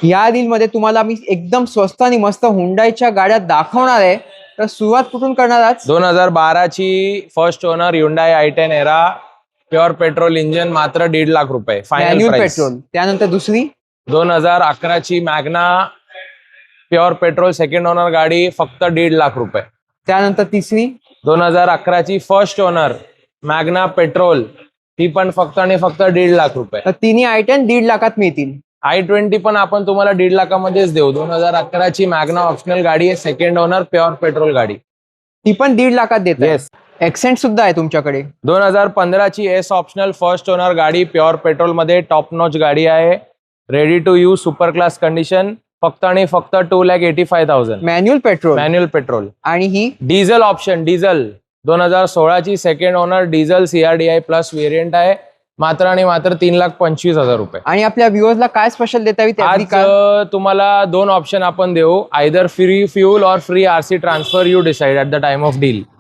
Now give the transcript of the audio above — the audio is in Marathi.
या डील मध्ये तुम्हाला मी एकदम स्वस्त आणि मस्त हुंडाईच्या गाड्या दाखवणार आहे. तर सुरुवात कुठून करणार आज? 2012 ची first owner Hyundai i10 era pure petrol engine, मात्र 1.5 लाख रुपये फायनल मॅन्युअल प्राइस. पेट्रोल. त्यानंतर दुसरी 2011 ची Magna pure petrol second owner गाडी, फक्त 1.5 लाख रुपये. त्यानंतर तिसरी 2011 ची फर्स्ट ओनर मॅग्ना पेट्रोल, ती पण फक्त आणि फक्त 1.5 लाख रुपये. तर तिन्ही i10 1.5 लाखात मिळतील. i20 पण आपण तुम्हाला 1.5 लाखामध्येच देऊ. 2011 ची मॅग्ना ऑप्शनल गाडी आहे, सेकंड ओनर प्युअर पेट्रोल गाडी, ती पण 1.5 लाखात देत. येस. एक्सेंट सुद्धा आहे तुमच्याकडे. 2015 ची एस ऑप्शनल फर्स्ट ओनर गाडी, प्युअर पेट्रोल मध्ये, टॉप नॉच गाडी आहे, ready to use, super class condition, फक्त आणि फक्त 2,85,000. Manual petrol. Manual petrol. आणि ही डिझेल ऑप्शन, डिझेल 2016 ची second owner, diesel CRDI plus variant आहे, मात्र आणि मात्र 3,25,000 रुपये. आणि आपल्या व्ह्युअर्सला काय स्पेशल देता येईल त्यातली आज काय? तुम्हाला 2 ऑप्शन आपण देऊ, आयदर फ्री फ्युल और free RC transfer, you decide at the time of deal.